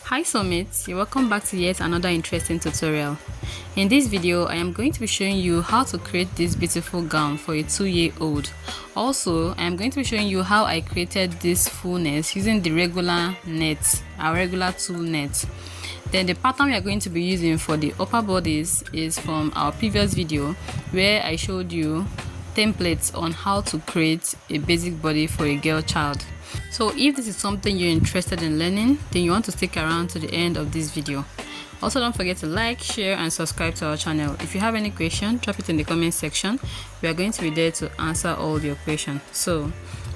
Hi soulmates, you're welcome back to yet another interesting tutorial. In this video, I am going to be showing you how to create this beautiful gown for a 2-year-old. Also, I am going to be showing you how I created this fullness using the regular net, our regular tulle net. Then the pattern we are going to be using for the upper bodice is from our previous video where I showed you templates on how to create a basic body for a girl child. So if this is something you're interested in learning, then you want to stick around to the end of this video. Also, don't forget to like, share and subscribe to our channel. If you have any question, drop it in the comment section. We are going to be there to answer all your questions. So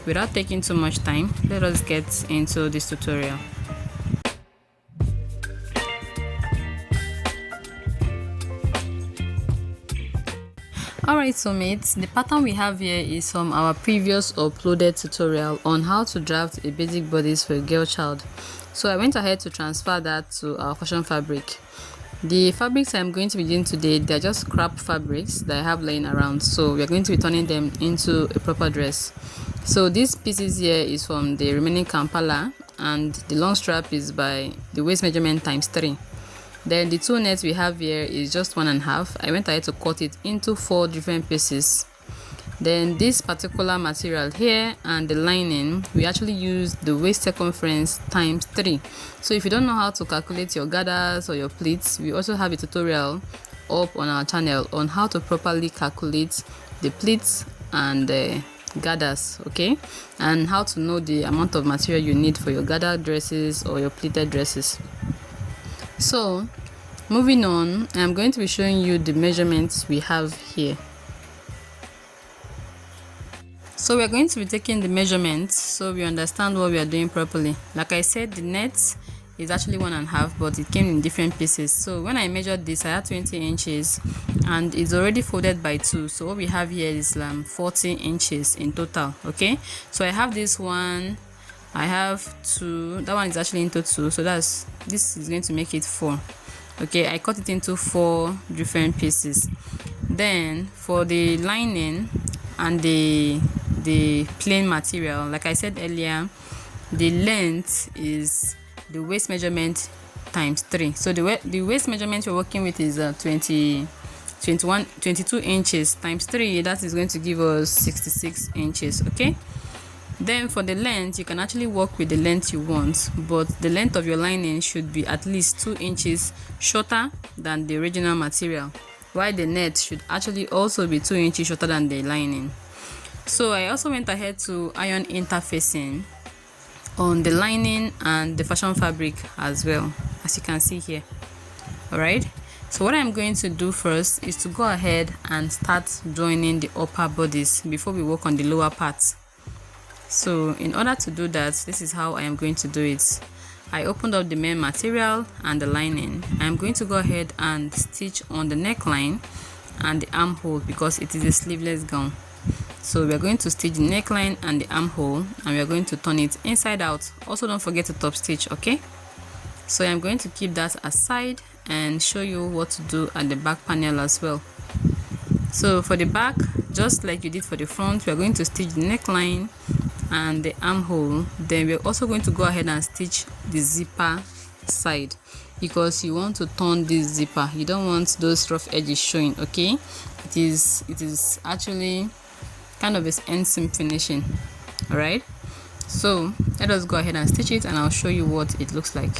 without taking too much time, let us get into this tutorial. Alright soulmates, the pattern we have here is from our previous uploaded tutorial on how to draft a basic bodice for a girl child. So I went ahead to transfer that to our fashion fabric. The fabrics I'm going to be using today, they're just scrap fabrics that I have laying around, so we are going to be turning them into a proper dress. So these pieces here is from the remaining Kampala, and the long strap is by the waist measurement ×3. Then the two nets we have here is just 1.5. I went ahead to cut it into 4 different pieces. Then this particular material here and the lining, we actually use the waist circumference ×3. So if you don't know how to calculate your gathers or your pleats, we also have a tutorial up on our channel on how to properly calculate the pleats and the gathers, okay, and how to know the amount of material you need for your gather dresses or your pleated dresses. So moving on, I'm going to be showing you the measurements we have here. So we are going to be taking the measurements so we understand what we are doing properly. Like I said, the net is actually 1.5, but it came in different pieces. So when I measured this, I had 20 inches and it's already folded by 2. So what we have here is 40 inches in total, okay? So I have this one, I have 2, that one is actually into 2, so this is going to make it 4. Okay, I cut it into 4 different pieces. Then for the lining and the plain material, like I said earlier, the length is the waist measurement ×3. So the waist measurement we're working with is 22 inches ×3. That is going to give us 66 inches, okay? Then for the length, you can actually work with the length you want, but the length of your lining should be at least 2 inches shorter than the original material, while the net should actually also be 2 inches shorter than the lining. So I also went ahead to iron interfacing on the lining and the fashion fabric as well, as you can see here. Alright, so what I'm going to do first is to go ahead and start joining the upper bodice before we work on the lower parts. So in order to do that, this is how I am going to do it. I opened up the main material and the lining. I'm going to go ahead and stitch on the neckline and the armhole because it is a sleeveless gown. So we are going to stitch the neckline and the armhole, and we are going to turn it inside out. Also don't forget to top stitch, okay? So I'm going to keep that aside and show you what to do at the back panel as well. So for the back, just like you did for the front, we are going to stitch the neckline and the armhole. Then we're also going to go ahead and stitch the zipper side because you want to turn this zipper. You don't want those rough edges showing, okay? It is actually kind of this end seam finishing. All right, so let us go ahead and stitch it and I'll show you what it looks like.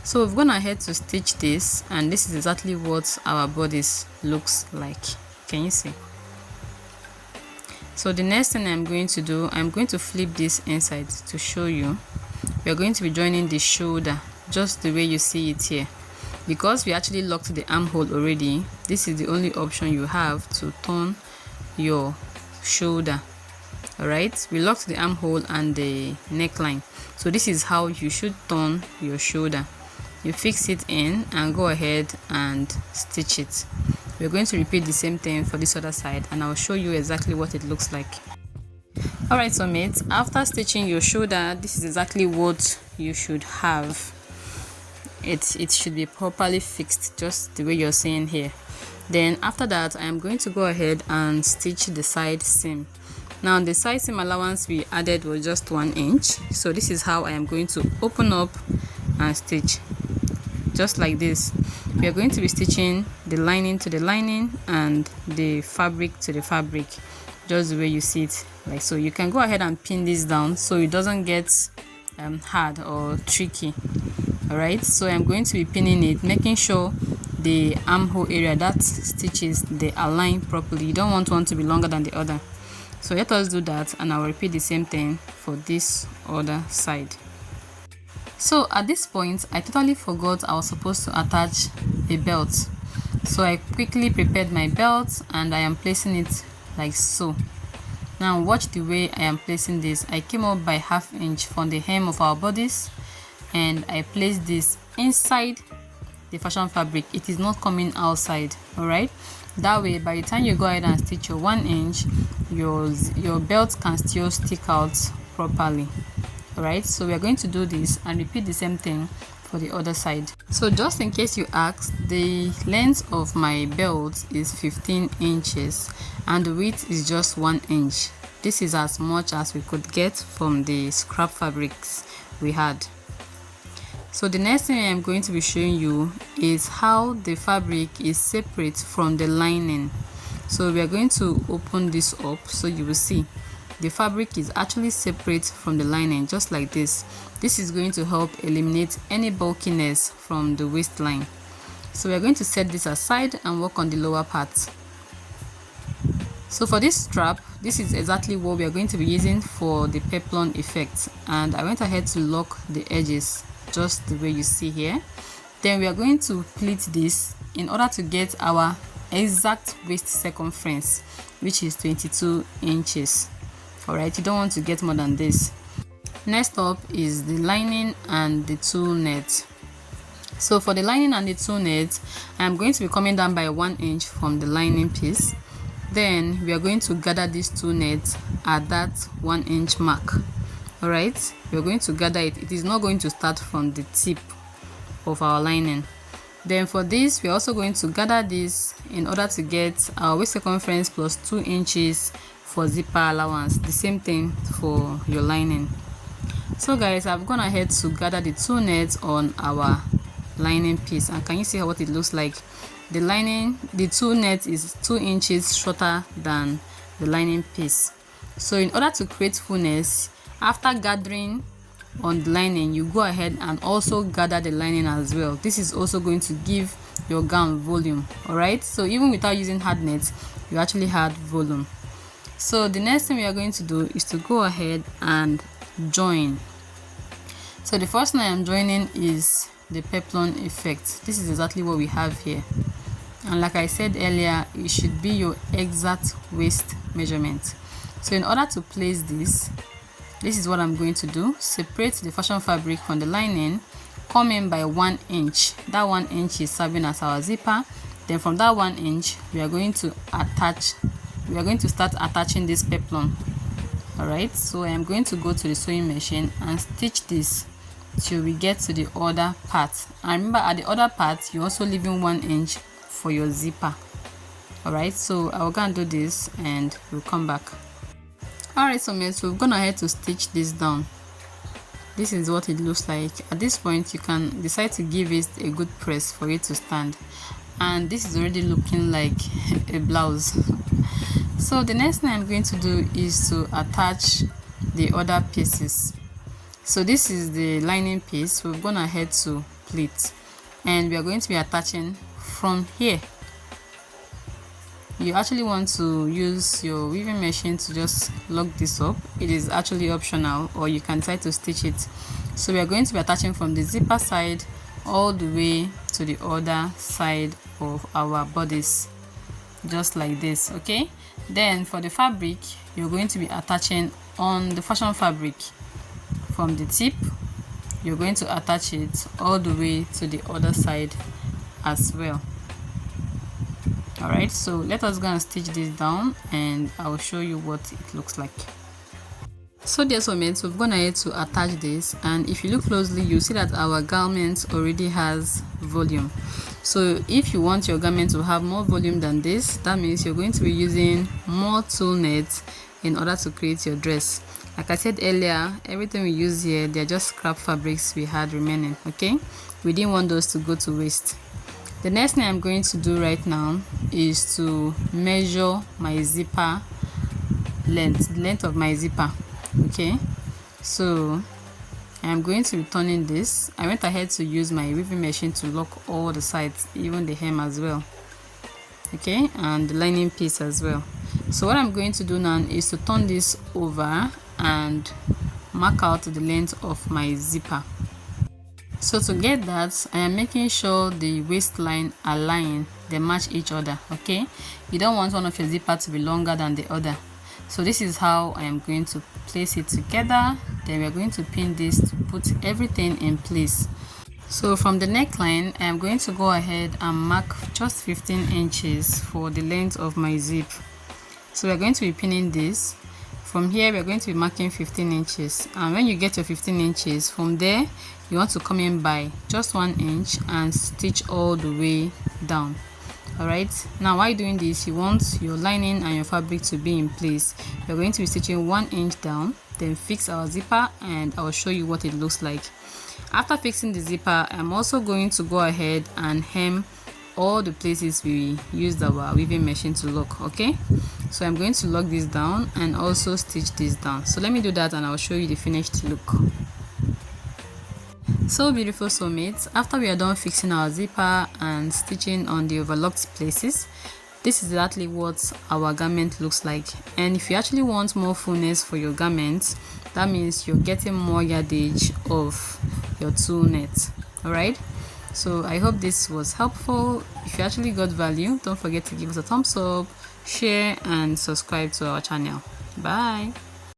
So we've gone ahead to stitch this, and this is exactly what our bodice looks like. Can you see? So the next thing I'm going to do, I'm going to flip this inside to show you. We are going to be joining the shoulder just the way you see it here. Because we actually locked the armhole already, this is the only option you have to turn your shoulder. Alright, we locked the armhole and the neckline. So this is how you should turn your shoulder. You fix it in and go ahead and stitch it. We're going to repeat the same thing for this other side, and I'll show you exactly what it looks like. Alright soulmates, after stitching your shoulder, this is exactly what you should have. It should be properly fixed just the way you're seeing here. Then after that, I am going to go ahead and stitch the side seam. Now the side seam allowance we added was just 1 inch, so this is how I am going to open up and stitch. Just like this, we are going to be stitching the lining to the lining and the fabric to the fabric, just the way you see it, like so. You can go ahead and pin this down so it doesn't get hard or tricky. Alright, so I'm going to be pinning it, making sure the armhole area, that stitches, they align properly. You don't want one to be longer than the other. So let us do that, and I will repeat the same thing for this other side. So at this point, I totally forgot I was supposed to attach a belt. So I quickly prepared my belt and I am placing it like so. Now watch the way I am placing this. I came up by 1/2 inch from the hem of our bodice and I placed this inside the fashion fabric. It is not coming outside. Alright, that way by the time you go ahead and stitch your 1 inch, your belt can still stick out properly. Alright, so we are going to do this and repeat the same thing for the other side. So just in case you ask, the length of my belt is 15 inches and the width is just 1 inch. This is as much as we could get from the scrap fabrics we had. So the next thing I am going to be showing you is how the fabric is separate from the lining. So we are going to open this up so you will see the fabric is actually separate from the lining, just like this. This is going to help eliminate any bulkiness from the waistline. So we are going to set this aside and work on the lower part. So for this strap, this is exactly what we are going to be using for the peplum effect, and I went ahead to lock the edges just the way you see here. Then we are going to pleat this in order to get our exact waist circumference, which is 22 inches. Alright, you don't want to get more than this. Next up is the lining and the tulle net. So for the lining and the tulle net, I'm going to be coming down by 1 inch from the lining piece. Then we are going to gather this tulle net at that 1 inch mark. Alright, we're going to gather it. It is not going to start from the tip of our lining. Then for this, we're also going to gather this in order to get our waist circumference plus 2 inches for zipper allowance. The same thing for your lining. So guys, I've gone ahead to gather the tulle net on our lining piece, and can you see what it looks like? The lining, the tulle net is 2 inches shorter than the lining piece. So in order to create fullness, after gathering on the lining, you go ahead and also gather the lining as well. This is also going to give your gown volume. Alright, so even without using hard net, you actually had volume. So the next thing we are going to do is to go ahead and join. So the first thing I am joining is the peplum effect. This is exactly what we have here, and like I said earlier, it should be your exact waist measurement. So in order to place this is what I'm going to do. Separate the fashion fabric from the lining, come in by 1 inch. That 1 inch is serving as our zipper. Then from that 1 inch, we are going to start attaching this peplum. Alright, so I'm going to go to the sewing machine and stitch this till we get to the other part. And remember, at the other part, you're also leaving 1 inch for your zipper. Alright, so I will go and do this and we'll come back. Alright, so mates, we've gone ahead to stitch this down. This is what it looks like. At this point, you can decide to give it a good press for it to stand. And this is already looking like a blouse. So the next thing I'm going to do is to attach the other pieces. So this is the lining piece. We've gone ahead to pleat, and we are going to be attaching from here. You actually want to use your weaving machine to just lock this up. It is actually optional, or you can try to stitch it. So we are going to be attaching from the zipper side all the way to the other side of our bodice, just like this. Okay, then for the fabric, you're going to be attaching on the fashion fabric from the tip. You're going to attach it all the way to the other side as well. Alright, so let us go and stitch this down and I will show you what it looks like. So dear soulmates, we've gone ahead to attach this, and if you look closely, you see that our garment already has volume. So if you want your garment to have more volume than this, that means you're going to be using more tulle net in order to create your dress. Like I said earlier, everything we use here, they're just scrap fabrics we had remaining. Okay, we didn't want those to go to waste. The next thing I'm going to do right now is to measure my zipper length of my zipper. Okay, so I'm going to be turning this. I went ahead to use my weaving machine to lock all the sides, even the hem as well. Okay, and the lining piece as well. So what I'm going to do now is to turn this over and mark out the length of my zipper. So to get that, I am making sure the waistline align, they match each other. Okay, you don't want one of your zipper to be longer than the other. So this is how I am going to place it together. Then we're going to pin this to put everything in place. So from the neckline, I am going to go ahead and mark just 15 inches for the length of my zip. So we're going to be pinning this. From here, we're going to be marking 15 inches. And when you get your 15 inches, from there, you want to come in by just 1 inch and stitch all the way down. Alright, now while doing this, you want your lining and your fabric to be in place. We're going to be stitching 1 inch down, then fix our zipper, and I'll show you what it looks like. After fixing the zipper, I'm also going to go ahead and hem all the places we used our weaving machine to lock. Okay, so I'm going to lock this down and also stitch this down. So let me do that and I'll show you the finished look. So beautiful soulmates, after we are done fixing our zipper and stitching on the overlocked places, this is exactly what our garment looks like. And if you actually want more fullness for your garment, that means you're getting more yardage of your tulle net. Alright, so I hope this was helpful. If you actually got value, don't forget to give us a thumbs up, share and subscribe to our channel. Bye.